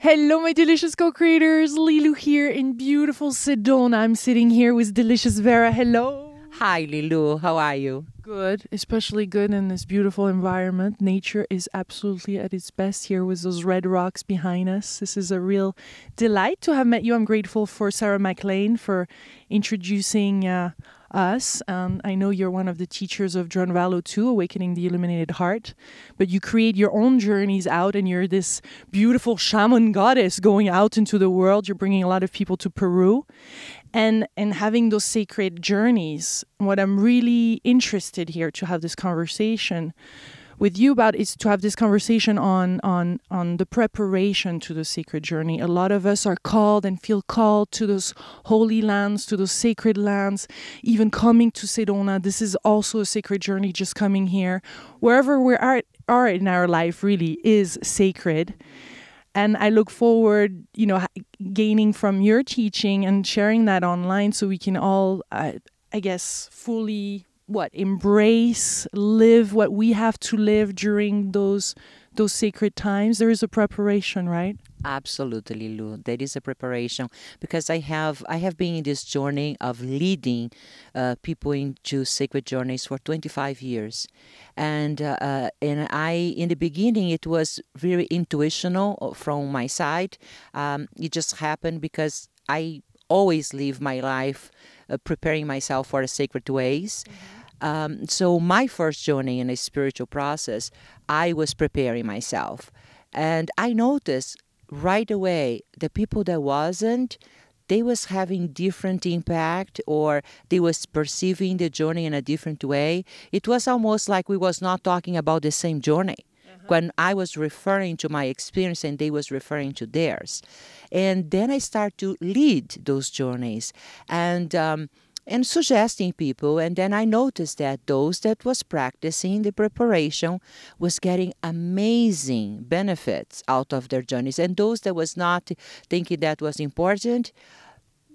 Hello, my delicious co-creators. Lilou here in beautiful Sedona. I'm sitting here with delicious Vera. Hello. Hi, Lilou. How are you? Good, especially good in this beautiful environment. Nature is absolutely at its best here with those red rocks behind us. This is a real delight to have met you. I'm grateful for Sarah McLean for introducing us. I know you're one of the teachers of Drunvalo too, Awakening the Illuminated Heart. But you create your own journeys out, and you're this beautiful shaman goddess going out into the world. You're bringing a lot of people to Peru. And having those sacred journeys. What I'm really interested here to have this conversation with you about is to have this conversation on the preparation to the sacred journey. A lot of us are called and feel called to those holy lands, to those sacred lands, even coming to Sedona. This is also a sacred journey, just coming here. Wherever we are in our life really is sacred. And I look forward, gaining from your teaching and sharing that online so we can all, I guess, fully, embrace, live what we have to live during those sacred times. There is a preparation, right? Absolutely, Lou. There is a preparation because I have been in this journey of leading people into sacred journeys for 25 years, and in the beginning it was very intuitional from my side. It just happened because I always live my life preparing myself for the sacred ways. So my first journey in a spiritual process, I was preparing myself, and I noticed right away the people that wasn't, they was having different impact, or they was perceiving the journey in a different way. It was almost like we was not talking about the same journey when I was referring to my experience and they was referring to theirs. And then I start to lead those journeys and suggesting people, and then I noticed that those that was practicing the preparation was getting amazing benefits out of their journeys, and those that was not thinking that was important,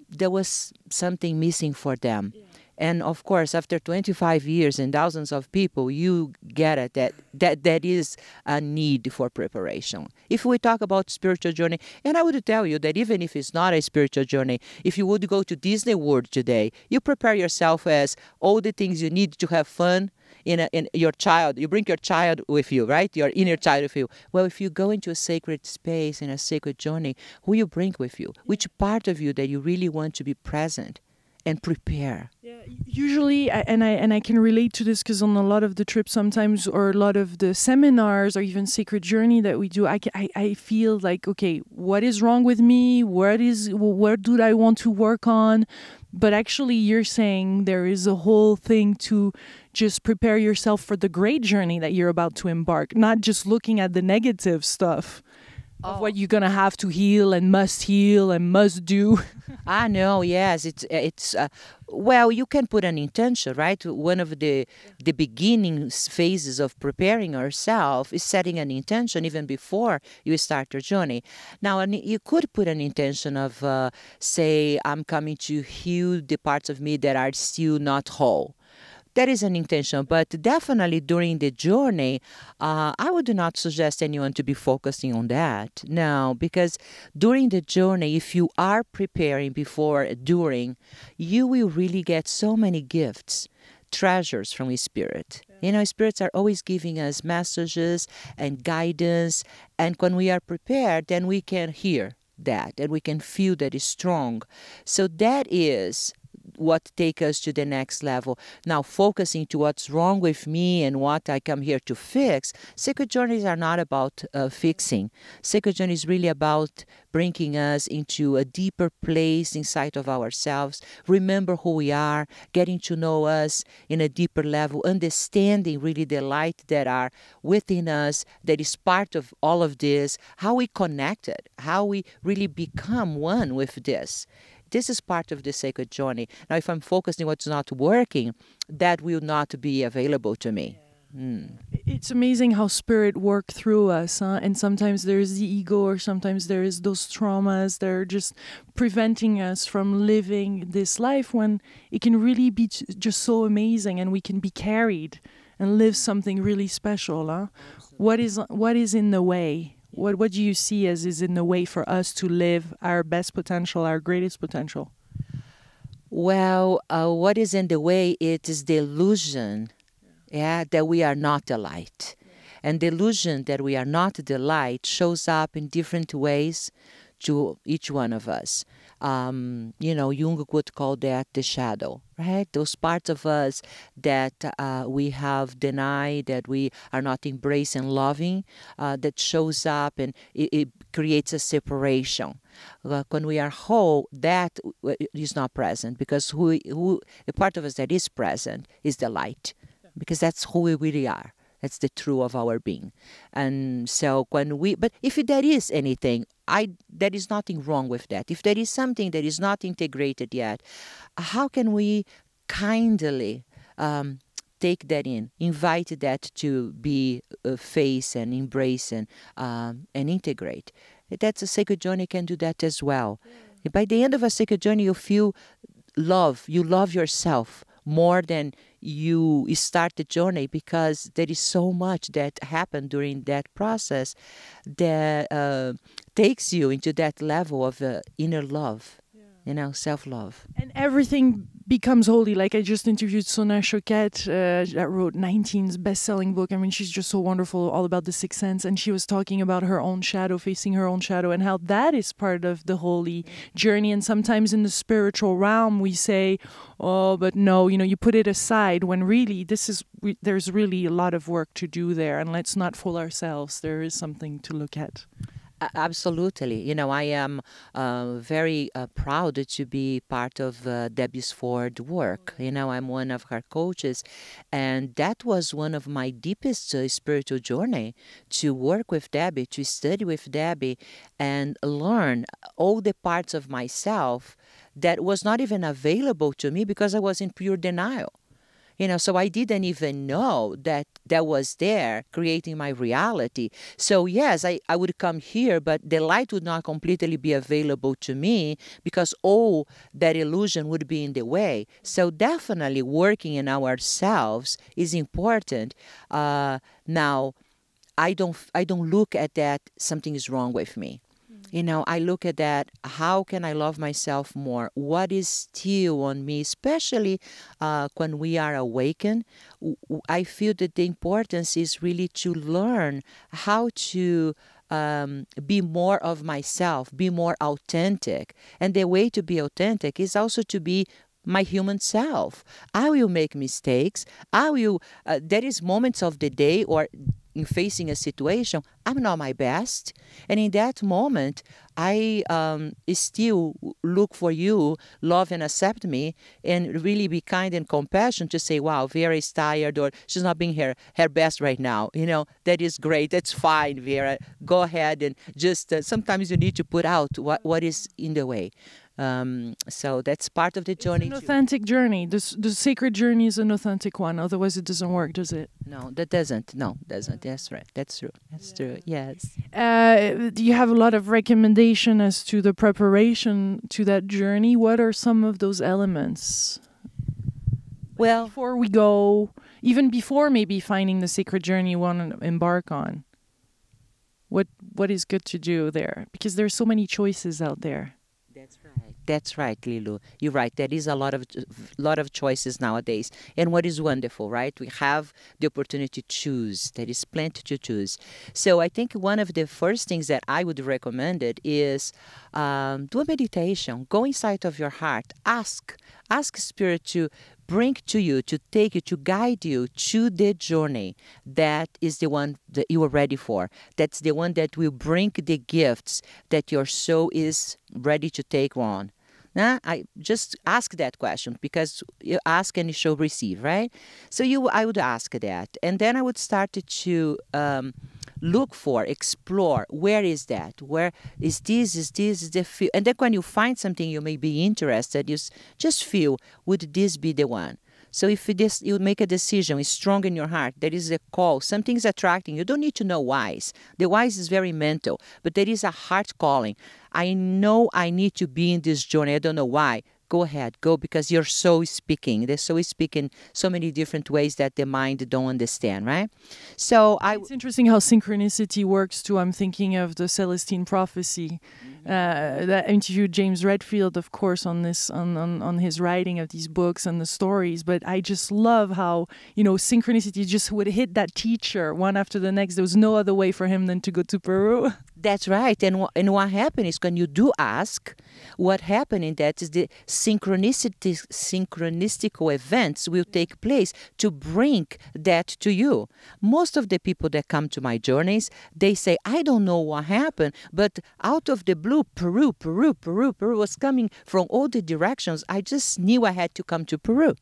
there was something missing for them. Yeah. And of course, after 25 years and thousands of people, you get it that is a need for preparation. If we talk about spiritual journey, and I would tell you that even if it's not a spiritual journey, if you would go to Disney World today, you prepare yourself as all the things you need to have fun in your child. You bring your child with you, right? Your inner child with you. Well, if you go into a sacred space, in a sacred journey, who you bring with you? Which part of you that you really want to be present and prepare? Yeah, usually, and I can relate to this because on a lot of the trips sometimes, or a lot of the seminars, or even sacred journey that we do, I feel like, okay, what is wrong with me? Where do I want to work on? But actually, you're saying there is a whole thing to just prepare yourself for the great journey that you're about to embark, not just looking at the negative stuff of what you're going to have to heal and must do. I know, yes. It's well, you can put an intention, right? One of the beginning phases of preparing yourself is setting an intention even before you start your journey. Now, you could put an intention of, say, I'm coming to heal the parts of me that are still not whole. That is an intention, but definitely during the journey, I would not suggest anyone to be focusing on that. No, because during the journey, if you are preparing before, during, you will really get so many gifts, treasures from Spirit. Yeah. Spirits are always giving us messages and guidance, and when we are prepared, then we can hear that, and we can feel that it's strong. So that is what take us to the next level. Now, focusing to what's wrong with me and what I come here to fix, sacred journeys are not about fixing. Sacred journey is really about bringing us into a deeper place inside of ourselves, remember who we are, getting to know us in a deeper level, understanding really the light that are within us, that is part of all of this, how we connected, how we really become one with this. This is part of the sacred journey. Now, if I'm focusing on what's not working, that will not be available to me. It's amazing how spirit work through us, huh? And sometimes there's the ego, or sometimes there is those traumas that are just preventing us from living this life, when it can really be just so amazing, and we can be carried and live something really special. Huh? What is in the way? What do you see as is in the way for us to live our best potential, our greatest potential? Well, what is in the way? It is the illusion, that we are not the light. And the illusion that we are not the light shows up in different ways to each one of us. Jung would call that the shadow, right? Those parts of us that we have denied, that we are not embracing, loving, that shows up, and it creates a separation. When we are whole, that is not present, because the part of us that is present is the light, because that's who we really are. That's the truth of our being. And so but if there is anything, there is nothing wrong with that. If there is something that is not integrated yet, how can we kindly take that in, invite that to be face and embrace and integrate? That's a sacred journey can do that as well. Yeah. By the end of a sacred journey, you feel love. You love yourself more than you start the journey, because there is so much that happened during that process that takes you into that level of inner love, self-love. And everything becomes holy. Like, I just interviewed Sona Choquette, that wrote 19's best-selling book. I mean, she's just so wonderful, all about the sixth sense. And she was talking about her own shadow, facing her own shadow, and how that is part of the holy journey. And sometimes in the spiritual realm, we say, oh, but no, you put it aside, when really there's really a lot of work to do there. And let's not fool ourselves. There is something to look at. Absolutely. I am very proud to be part of Debbie's Ford work. I'm one of her coaches, and that was one of my deepest spiritual journey, to work with Debbie, to study with Debbie, and learn all the parts of myself that was not even available to me because I was in pure denial. So I didn't even know that was there, creating my reality. So yes, I would come here, but the light would not completely be available to me, because all that illusion would be in the way. So definitely working in ourselves is important. Now, I don't look at that something is wrong with me. I look at that, how can I love myself more? What is still on me, especially when we are awakened? I feel that the importance is really to learn how to be more of myself, be more authentic. And the way to be authentic is also to be my human self. I will make mistakes. There is moments of the day or in facing a situation, I'm not my best. And in that moment, I still look for you, love and accept me, and really be kind and compassionate to say, wow, Vera is tired, or she's not being her best right now. That is great. That's fine, Vera. Go ahead and just, sometimes you need to put out what is in the way. So that's part of the journey. It's an authentic journey. The sacred journey is an authentic one. Otherwise, it doesn't work, does it? No, that doesn't. No, doesn't. That's right. That's true. That's true. Yes. Do you have a lot of recommendation as to the preparation to that journey? What are some of those elements? Well, before we go, even before maybe finding the sacred journey you want to embark on, what is good to do there? Because there's so many choices out there. That's right, Lilou. You're right. There is a lot of choices nowadays. And what is wonderful, right? We have the opportunity to choose. There is plenty to choose. So I think one of the first things that I would recommend is do a meditation. Go inside of your heart. Ask Spirit to bring to you, to take you, to guide you to the journey that is the one that you are ready for. That's the one that will bring the gifts that your soul is ready to take on. Now, I just ask that question, because you ask and you shall receive, right? So I would ask that. And then I would start to look for, explore, where is that? Where is this? Is the feel? And then when you find something you may be interested, you just feel, would this be the one? So if you make a decision, it's strong in your heart, there is a call, something's attracting, you don't need to know whys. The whys is very mental, but there is a heart calling. I know I need to be in this journey, I don't know why. go ahead, go, because your soul is speaking. The soul is speaking so many different ways that the mind don't understand, right? So it's interesting how synchronicity works too. I'm thinking of the Celestine prophecy that I interviewed James Redfield, of course, on this on his writing of these books and the stories. But I just love how, you know, synchronicity just would hit that teacher one after the next. There was no other way for him than to go to Peru. That's right. And what happened is, when you do ask, what happened in that is the synchronicistical events will take place to bring that to you. Most of the people that come to my journeys, they say, I don't know what happened, but out of the blue, Peru was coming from all the directions. I just knew I had to come to Peru.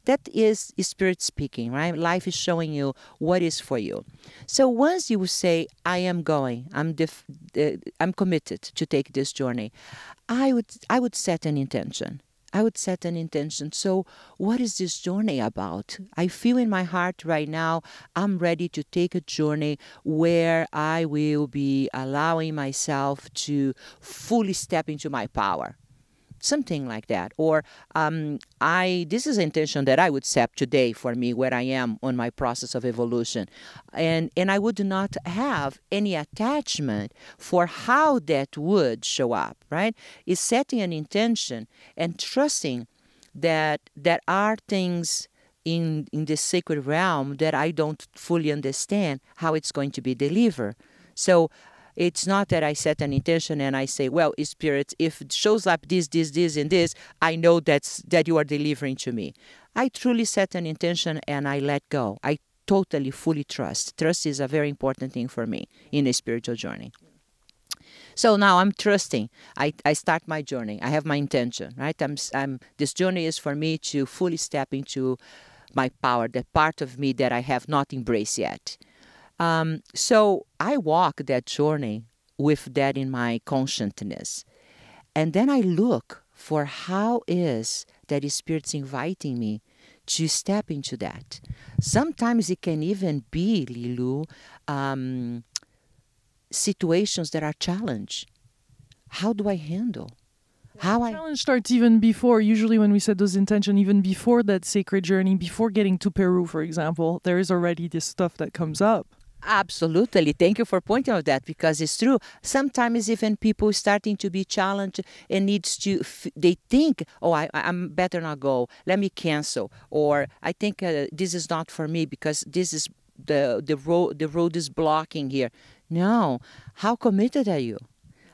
That is Spirit speaking, right? Life is showing you what is for you. So once you say, I am going, I'm committed to take this journey, I would set an intention. So what is this journey about? I feel in my heart right now, I'm ready to take a journey where I will be allowing myself to fully step into my power. Something like that. Or this is an intention that I would set today for me, where I am on my process of evolution. And I would not have any attachment for how that would show up, right? It's setting an intention and trusting that there are things in the sacred realm that I don't fully understand how it's going to be delivered. So it's not that I set an intention and I say, well, Spirit, if it shows up this, and this, I know that you are delivering to me. I truly set an intention and I let go. I totally, fully trust. Trust is a very important thing for me in a spiritual journey. So now I'm trusting. I start my journey. I have my intention, right? This journey is for me to fully step into my power, the part of me that I have not embraced yet. So I walk that journey with that in my consciousness. And then I look for how is that Spirit's inviting me to step into that. Sometimes it can even be, Lilou, situations that are challenge. How do I handle? Challenge starts even before, usually when we set those intentions, even before that sacred journey, before getting to Peru, for example, there is already this stuff that comes up. Absolutely. Thank you for pointing out that, because it's true. Sometimes even people starting to be challenged and they think, oh, I'm better not go. Let me cancel. Or I think this is not for me because this is the road is blocking here. No. How committed are you?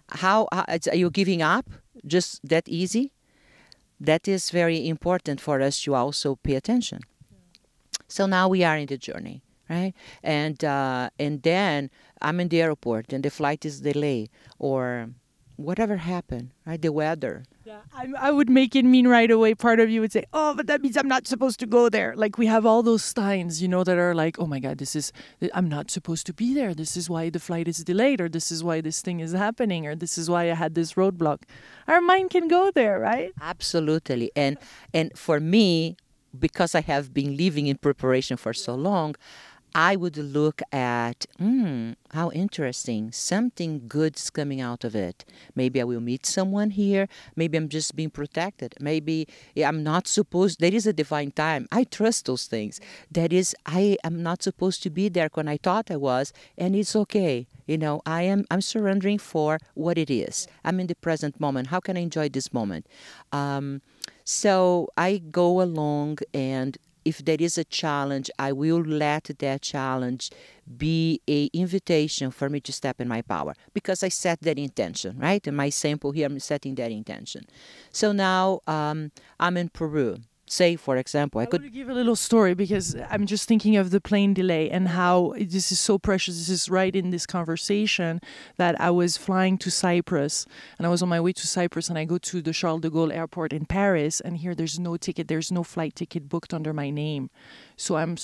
How are you giving up? Just that easy? That is very important for us to also pay attention. So now we are in the journey. Right, and then I'm in the airport and the flight is delayed or whatever happened. Right, the weather. Yeah, I would make it mean right away. Part of you would say, "Oh, but that means I'm not supposed to go there." Like we have all those signs, you know, that are like, "Oh my God, I'm not supposed to be there. This is why the flight is delayed, or this is why this thing is happening, or this is why I had this roadblock." Our mind can go there, right? Absolutely, and for me, because I have been living in preparation for so long, I would look at, how interesting. Something good's coming out of it. Maybe I will meet someone here. Maybe I'm just being protected. Maybe I'm not supposed, there is a divine time. I trust those things. That is, I am not supposed to be there when I thought I was, and it's okay. You know, I'm surrendering for what it is. I'm in the present moment. How can I enjoy this moment? So I go along, and if there is a challenge, I will let that challenge be an invitation for me to step in my power, because I set that intention, right? In my sample here, I'm setting that intention. So now I'm in Peru. Say, for example, I could give a little story, because I'm just thinking of the plane delay and how this is so precious. This is right in this conversation that I was flying to Cyprus, and I was on my way to Cyprus, and I go to the Charles de Gaulle airport in Paris, and here there's no flight ticket booked under my name So I'm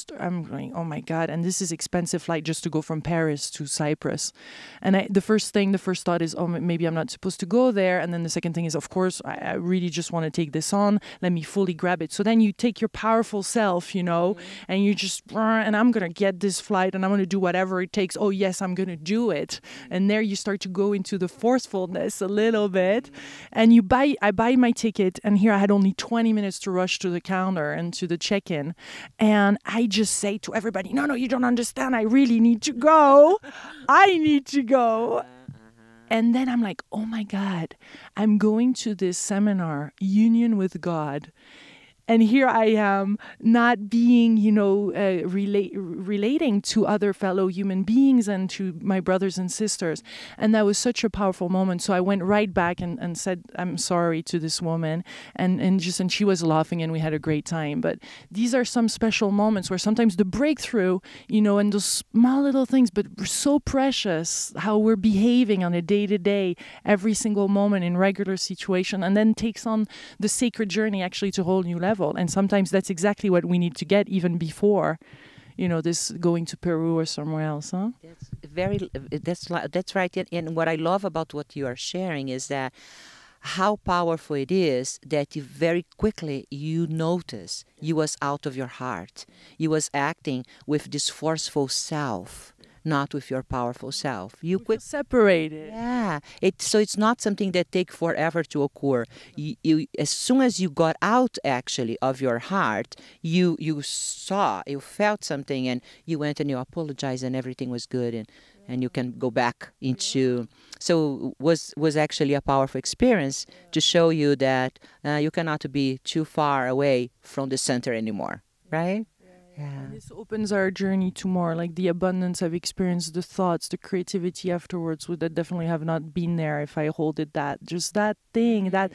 going, oh my God, and this is expensive flight just to go from Paris to Cyprus. And the first thought is, oh, maybe I'm not supposed to go there. And then the second thing is, of course, I really just want to take this on. Let me fully grab it. So then you take your powerful self, you know, and you just, and I'm going to get this flight and I'm going to do whatever it takes. Oh, yes, I'm going to do it. And there you start to go into the forcefulness a little bit. And I buy my ticket. And here I had only 20 minutes to rush to the counter and to the check-in. And I just say to everybody, no, you don't understand. I really need to go. I need to go. And then I'm like, oh my God, I'm going to this seminar, Union with God. And here I am not being, you know, relating to other fellow human beings and to my brothers and sisters. And that was such a powerful moment. So I went right back and said, I'm sorry to this woman. And she was laughing and we had a great time. But these are some special moments where sometimes the breakthrough, you know, and those small little things, but so precious, how we're behaving on a day-to-day, every single moment in regular situation, and then takes on the sacred journey actually to a whole new level. And sometimes that's exactly what we need to get even before, you know, this going to Peru or somewhere else, huh? That's right. And what I love about what you are sharing is that how powerful it is that you very quickly you notice you was out of your heart. You was acting with this forceful self, not with your powerful self. You quit separated. Yeah. So it's not something that take forever to occur. You as soon as you got out actually of your heart, you felt something and you went and you apologized and everything was good and you can go back into. So was actually a powerful experience to show you that you cannot be too far away from the center anymore, right? Yeah. And this opens our journey to more like the abundance I've experienced, the thoughts, the creativity afterwards would that definitely have not been there if I holded that. Just that thing, that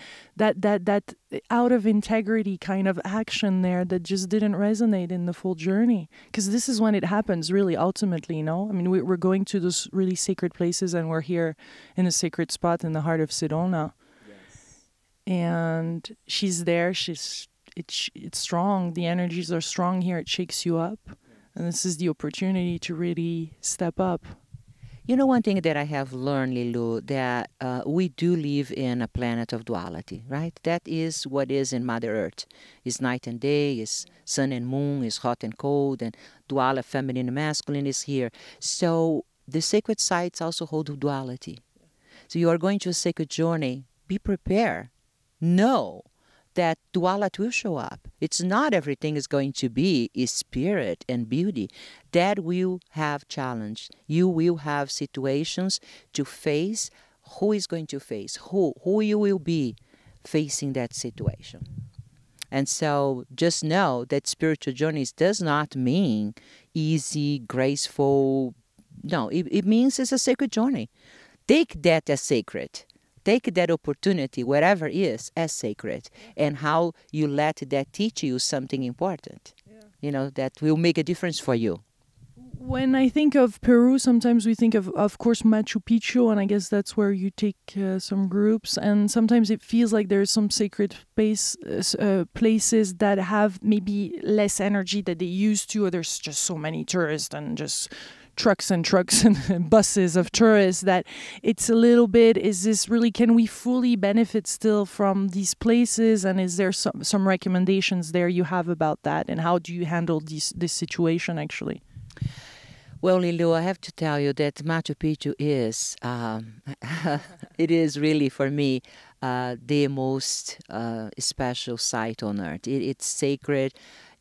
out of integrity kind of action there that just didn't resonate in the full journey. Because this is when it happens really ultimately, you know? I mean, we're going to those really sacred places and we're here in a sacred spot in the heart of Sedona. Yes. And she's there, it's strong. The energies are strong here. It shakes you up. And this is the opportunity to really step up. You know, one thing that I have learned, Lilou, that we do live in a planet of duality, right? That is what is in Mother Earth. It's night and day, it's sun and moon, it's hot and cold, and duality, feminine and masculine is here. So the sacred sites also hold duality. So you are going to a sacred journey. Be prepared. Know that duality will show up. It's not everything is going to be spirit and beauty. That will have challenge. You will have situations to face. Who is going to face? Who you will be facing that situation. And so just know that spiritual journeys does not mean easy, graceful. No, it means it's a sacred journey. Take that as sacred. Take that opportunity, whatever it is, as sacred, and how you let that teach you something important, you know, that will make a difference for you. When I think of Peru, sometimes we think of course, Machu Picchu, and I guess that's where you take some groups, and sometimes it feels like there's some sacred places that have maybe less energy that they used to, or there's just so many tourists and just trucks and buses of tourists that it's a little bit, is this really, can we fully benefit still from these places? And is there some recommendations there you have about that? And how do you handle this situation actually? Well, Lilou, I have to tell you that Machu Picchu is, it is really for me the most special site on earth. It's sacred.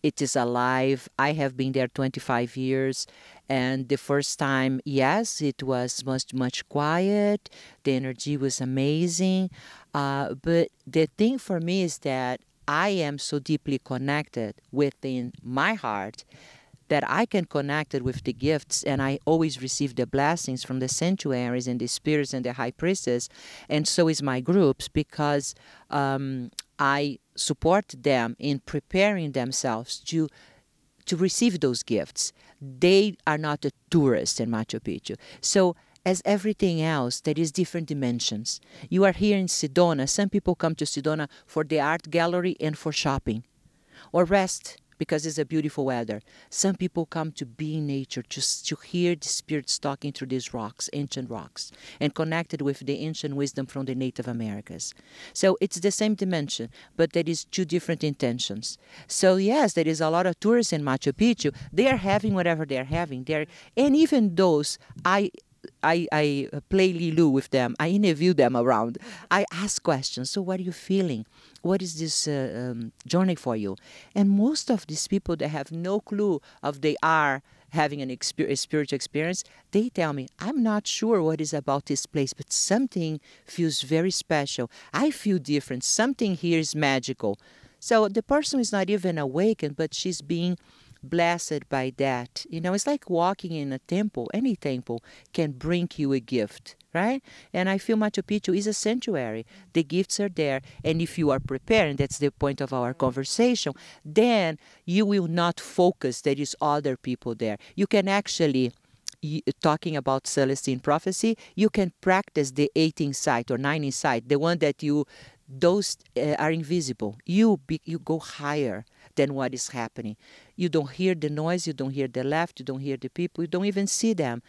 It is alive. I have been there 25 years. And the first time, yes, it was much quiet. The energy was amazing. But the thing for me is that I am so deeply connected within my heart that I can connect it with the gifts, and I always receive the blessings from the sanctuaries and the spirits and the high priestess, and so is my groups, because I support them in preparing themselves to receive those gifts. They are not a tourist in Machu Picchu. So as everything else, there is different dimensions. You are here in Sedona. Some people come to Sedona for the art gallery and for shopping, or rest because it's a beautiful weather. Some people come to be in nature, just to hear the spirits talking through these rocks, ancient rocks, and connected with the ancient wisdom from the Native Americas. So it's the same dimension, but there is two different intentions. So yes, there is a lot of tourists in Machu Picchu. They are having whatever they are having. And even those, I play Lilou with them. I interview them around. I ask questions. So what are you feeling? What is this journey for you? And most of these people that have no clue of they are having a spiritual experience, they tell me, I'm not sure what is about this place, but something feels very special. I feel different. Something here is magical. So the person is not even awakened, but she's being blessed by that. You know, it's like walking in a temple. Any temple can bring you a gift, right? And I feel Machu Picchu is a sanctuary. The gifts are there. And if you are prepared, and that's the point of our conversation, then you will not focus there is other people there. You can actually, talking about Celestine prophecy, you can practice the 8th insight or 9th insight, the one that those are invisible. You go higher than what is happening. You don't hear the noise, you don't hear the laughter, you don't hear the people, you don't even see them.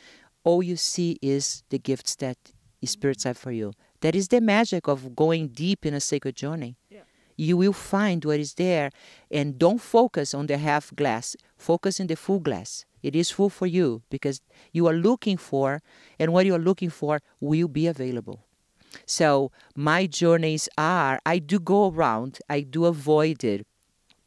All you see is the gifts that spirits have for you. That is the magic of going deep in a sacred journey. Yeah. You will find what is there, and don't focus on the half glass. Focus in the full glass. It is full for you because you are looking for, and what you are looking for will be available. So my journeys are, I do go around, I do avoid it.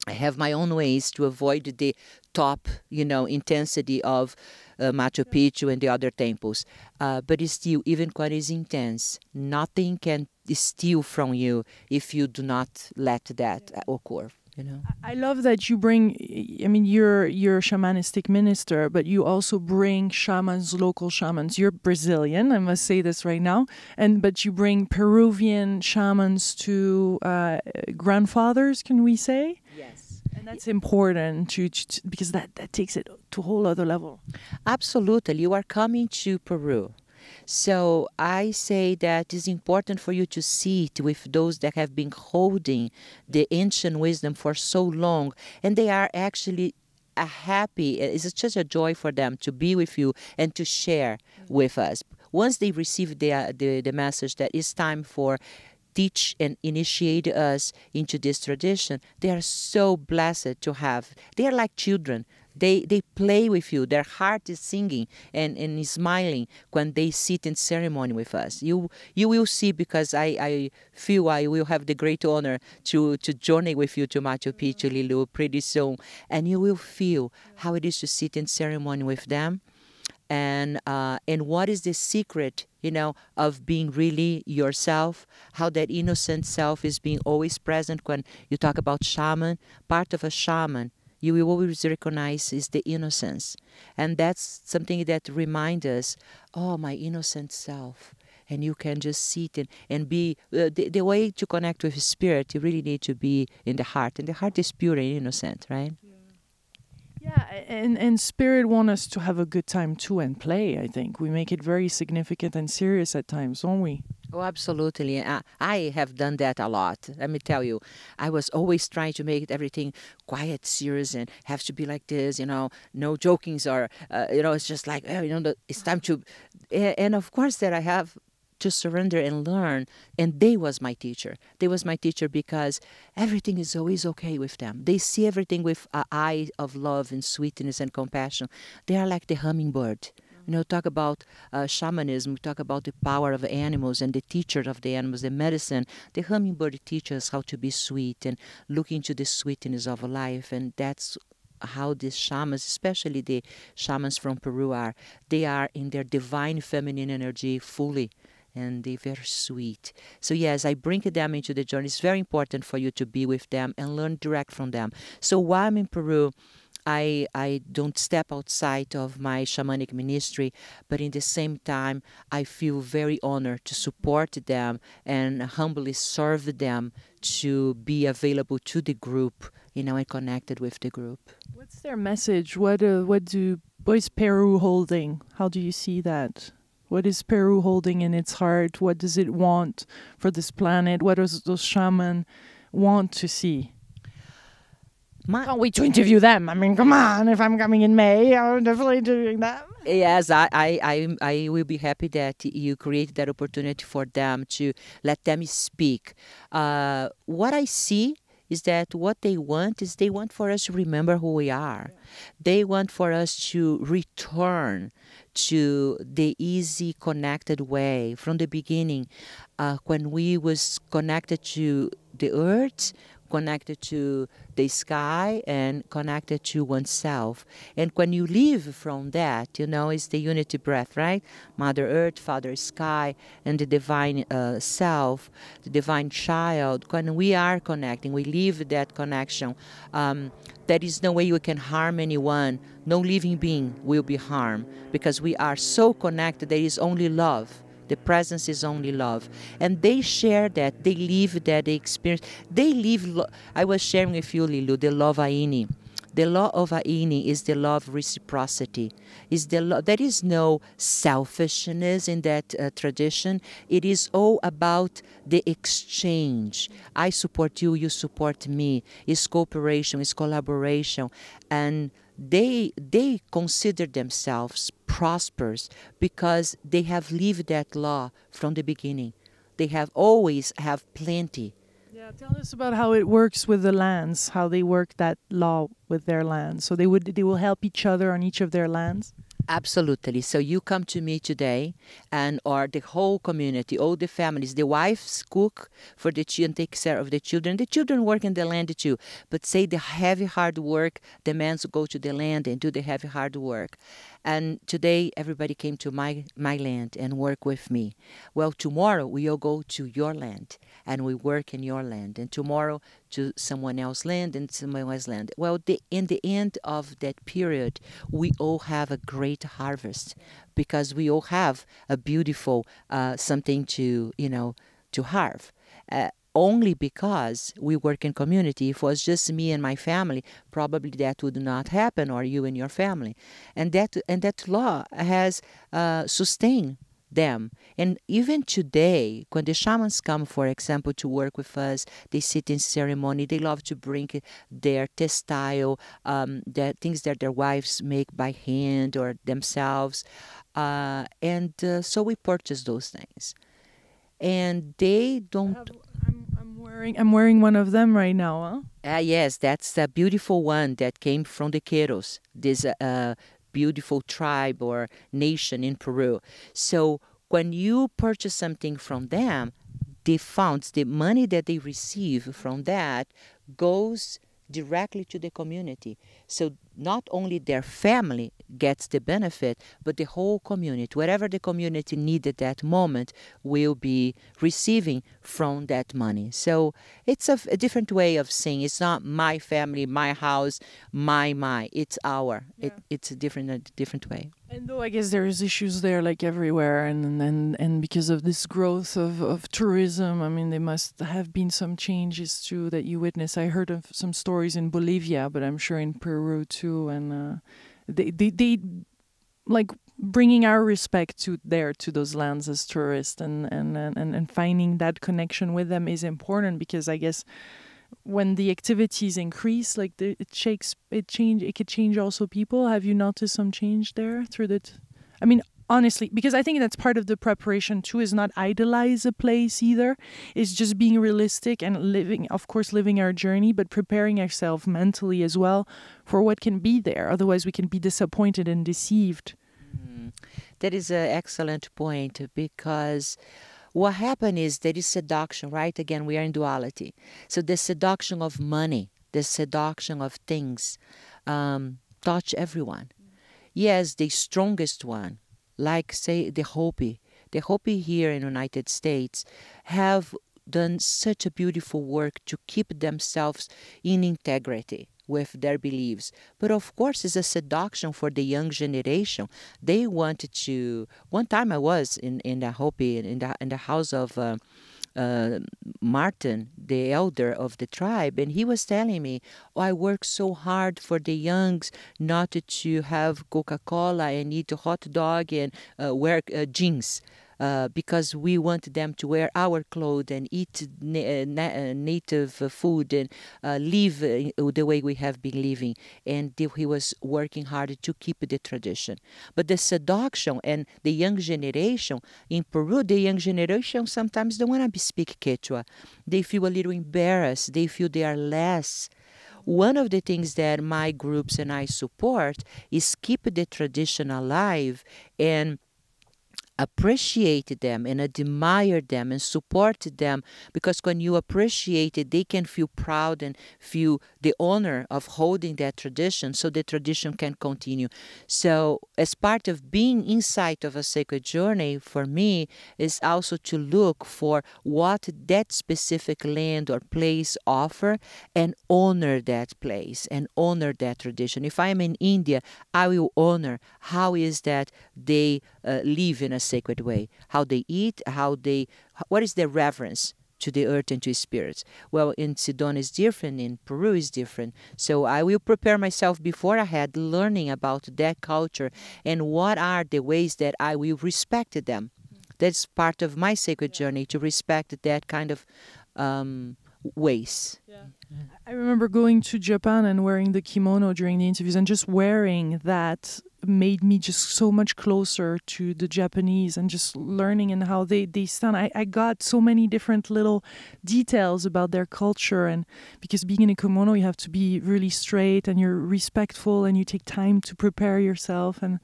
I have my own ways to avoid the top, intensity of Machu Picchu and the other temples. But it's still, even when it's intense, nothing can steal from you if you do not let that occur. I love that you bring, you're a shamanistic minister, but you also bring shamans, local shamans. You're Brazilian, I must say this right now, but you bring Peruvian shamans to grandfathers, can we say? Yes. And that's important to because that takes it to a whole other level. Absolutely. You are coming to Peru. So I say that it's important for you to sit with those that have been holding the ancient wisdom for so long, and they are actually happy. It's just a joy for them to be with you and to share with us. Once they receive the message that it's time for teach and initiate us into this tradition, they are so blessed to have. They are like children. They play with you. Their heart is singing and smiling when they sit in ceremony with us. You will see, because I feel I will have the great honor to journey with you to Machu Picchu, Lilou, pretty soon. And you will feel how it is to sit in ceremony with them. And what is the secret, of being really yourself, how that innocent self is being always present. When you talk about shaman, part of a shaman, you will always recognize is the innocence. And that's something that reminds us, oh, my innocent self. And you can just sit and be, the way to connect with spirit, you really need to be in the heart. And the heart is pure and innocent, right? Yeah, and spirit want us to have a good time too and play, I think. We make it very significant and serious at times, don't we? Oh, absolutely. I have done that a lot. Let me tell you, I was always trying to make everything quiet, serious, and have to be like this, no jokings or, it's just like, it's time to, and of course that I have to surrender and learn. And they was my teacher. They was my teacher because everything is always okay with them. They see everything with an eye of love and sweetness and compassion. They are like the hummingbird. Talk about shamanism, we talk about the power of animals and the teacher of the animals, the medicine. The hummingbird teaches us how to be sweet and look into the sweetness of life. And that's how these shamans, especially the shamans from Peru, are. They are in their divine feminine energy fully. And they're very sweet. So yes, I bring them into the journey. It's very important for you to be with them and learn direct from them. So while I'm in Peru, I don't step outside of my shamanic ministry, but in the same time, I feel very honored to support them and humbly serve them to be available to the group, and connected with the group. What's their message? What is Peru holding? How do you see that? What is Peru holding in its heart? What does it want for this planet? What does those shamans want to see? Can't wait to interview them. I mean, come on, if I'm coming in May, I'm definitely doing that. Yes, I will be happy that you create that opportunity for them to let them speak. What I see is that what they want is they want for us to remember who we are. They want for us to return to the easy, connected way from the beginning, when we was connected to the earth, connected to the sky, and connected to oneself. And when you live from that, it's the unity breath, right? Mother Earth, Father Sky, and the divine self, the divine child. When we are connecting, we live that connection. There is no way you can harm anyone. No living being will be harmed because we are so connected. There is only love. The presence is only love. And they share that. They live that. They experience. They live. I was sharing with you, Lilou, the law of Aini. The law of Aini is the law of reciprocity. There is no selfishness in that tradition. It is all about the exchange. I support you, you support me. It's cooperation, it's collaboration. And they consider themselves prosperous because they have lived that law from the beginning. They have always have plenty. Yeah, tell us about how it works with the lands, how they work that law with their lands. So they will help each other on each of their lands? Absolutely. So you come to me today, or the whole community, all the families, the wives cook for the children, take care of the children. The children work in the land too. But say the heavy, hard work, the men go to the land and do the heavy, hard work. And today everybody came to my land and work with me. Well, tomorrow we'll go to your land and we work in your land. And tomorrow to someone else's land and someone else's land. Well, in the end of that period, we all have a great harvest because we all have a beautiful something to harvest. Only because we work in community. If it was just me and my family, probably that would not happen, or you and your family. And that law has sustained them. And even today, when the shamans come, for example, to work with us, they sit in ceremony. They love to bring their textile, the things that their wives make by hand or themselves. So we purchase those things. And they don't... I'm wearing one of them right now, huh? Yes, that's a beautiful one that came from the Queros, this beautiful tribe or nation in Peru. So when you purchase something from them, the funds, the money that they receive from that goes directly to the community. So not only their family gets the benefit, but the whole community, whatever the community needed at that moment, will be receiving from that money. So it's a different way of saying it's not my family, my house, my. It's our. Yeah. It's a different way. And though I guess there's issues there like everywhere, and because of this growth of tourism, I mean, there must have been some changes too that you witness. I heard of some stories in Bolivia, but I'm sure in Peru too, and they like bringing our respect to those lands as tourists, and finding that connection with them is important, because I guess when the activities increase, like it could change also people. Have you noticed some change there through that? I mean, honestly, because I think that's part of the preparation too, is not idolize a place either. It's just being realistic and living our journey, but preparing ourselves mentally as well for what can be there. Otherwise, we can be disappointed and deceived. That is an excellent point, because what happened is there is seduction, right? Again, we are in duality. So the seduction of money, the seduction of things, touch everyone. Yes, the strongest one, like say the Hopi. The Hopi here in the United States have done such a beautiful work to keep themselves in integrity with their beliefs. But of course, it's a seduction for the young generation. They wanted to... One time I was in the Hopi, in the house of Martin, the elder of the tribe, and he was telling me, I work so hard for the youngs not to have Coca-Cola and eat a hot dog and wear jeans. because we want them to wear our clothes and eat native food and live the way we have been living. And he was working hard to keep the tradition. But the seduction and the young generation in Peru, the young generation sometimes don't want to speak Quechua. They feel a little embarrassed. They feel they are less. One of the things that my groups and I support is keep the tradition alive and appreciate them and admire them and support them, because when you appreciate it, they can feel proud and feel the honor of holding that tradition, so the tradition can continue. So as part of being inside of a sacred journey, for me, is also to look for what that specific land or place offer and honor that place and honor that tradition. If I am in India, I will honor how is that they live in a sacred way, how they eat, what is their reverence to the earth and to spirits. Well, in Sedona is different, in Peru is different. So I will prepare myself before ahead, learning about that culture and what are the ways that I will respect them. That's part of my sacred journey, to respect that kind of ways. Yeah. I remember going to Japan and wearing the kimono during the interviews, and just wearing that made me just so much closer to the Japanese, and just learning and how they stand. I got so many different little details about their culture, and because being in a kimono, you have to be really straight and you're respectful and you take time to prepare yourself. And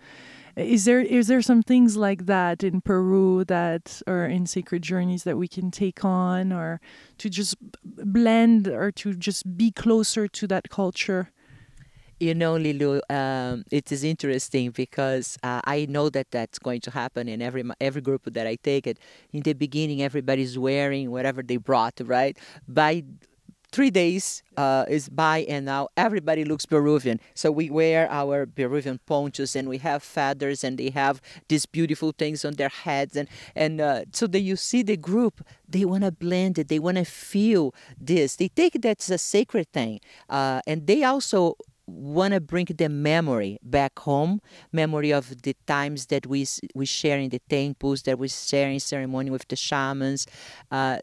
is there some things like that in Peru that, or in sacred journeys, that we can take on, or to just blend, or to just be closer to that culture? You know, Lilou, it is interesting because I know that that's going to happen in every group that I take it. In the beginning, everybody's wearing whatever they brought, right? By 3 days is by, and now everybody looks Peruvian. So we wear our Peruvian ponchos, and we have feathers, and they have these beautiful things on their heads. And so that you see the group, they want to blend it. They want to feel this. They take that's a sacred thing. And they also want to bring the memory back home, memory of the times that we share in the temples, that we share in ceremony with the shamans.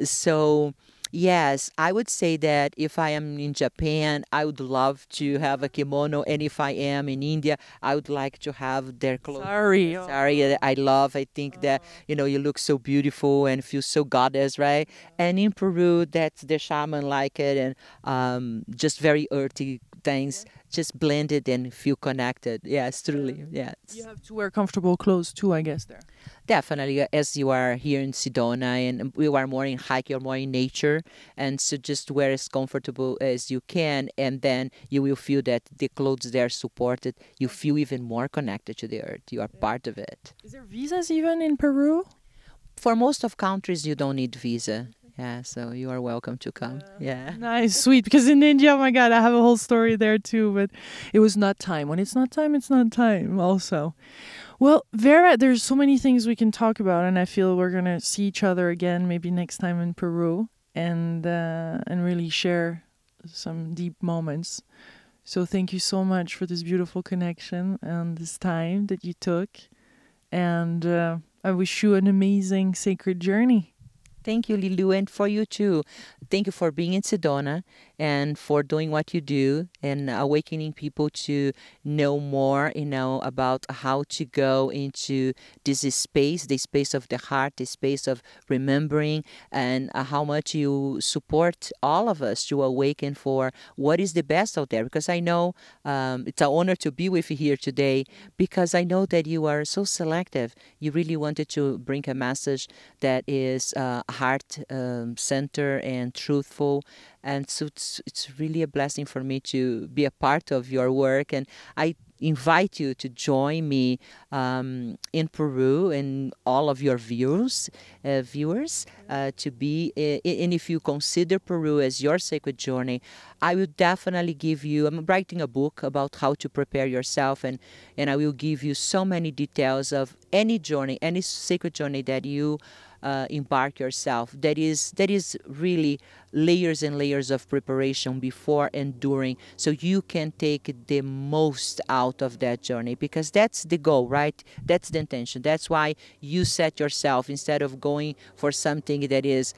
So yes, I would say that if I am in Japan, I would love to have a kimono, and if I am in India, I would like to have their clothes. Sorry, I love. I think that you look so beautiful and feel so goddess, right? And in Peru, that's the shaman like it, and just very earthy things, just blended and feel connected. Yes, truly. Yes. You have to wear comfortable clothes too, I guess, there. Definitely, as you are here in Sedona, and we are more in hiking or more in nature, and so just wear as comfortable as you can, and then you will feel that the clothes there supported. You feel even more connected to the earth. You are part of it. Is there visas even in Peru? For most of countries, you don't need visa. Yeah, so you are welcome to come. Yeah. Nice, sweet. Because in India, oh my God, I have a whole story there too. But it was not time. When it's not time, it's not time also. Well, Vera, there's so many things we can talk about, and I feel we're going to see each other again maybe next time in Peru, and really share some deep moments. So thank you so much for this beautiful connection and this time that you took. And I wish you an amazing sacred journey. Thank you, Lilou, and for you too. Thank you for being in Sedona and for doing what you do and awakening people to know more, about how to go into this space, the space of the heart, the space of remembering, and how much you support all of us to awaken for what is the best out there. Because I know it's an honor to be with you here today, because I know that you are so selective. You really wanted to bring a message that is heart center and truthful, and so it's really a blessing for me to be a part of your work. And I invite you to join me in Peru and all of your viewers to be, and if you consider Peru as your sacred journey, I will definitely give you, I'm writing a book about how to prepare yourself, and I will give you so many details of any journey, any sacred journey that you embark yourself, that is really layers and layers of preparation before and during, so you can take the most out of that journey, because that's the goal, right? That's the intention. That's why you set yourself, instead of going for something that is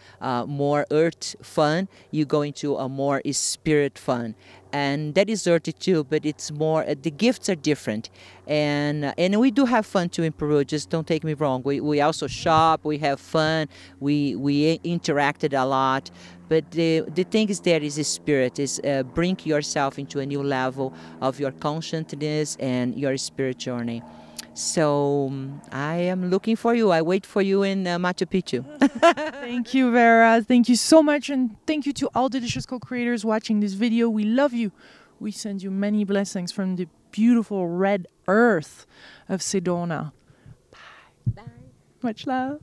more earth fun, you go into a more spirit fun. And that is earthy too, but it's more, the gifts are different. And we do have fun too in Peru, just don't take me wrong. We also shop, we have fun, we interacted a lot. But the thing is, there is a spirit, is bring yourself into a new level of your consciousness and your spirit journey. So I am looking for you. I wait for you in Machu Picchu. Thank you, Vera. Thank you so much. And thank you to all delicious co-creators watching this video. We love you. We send you many blessings from the beautiful red earth of Sedona. Bye. Bye. Much love.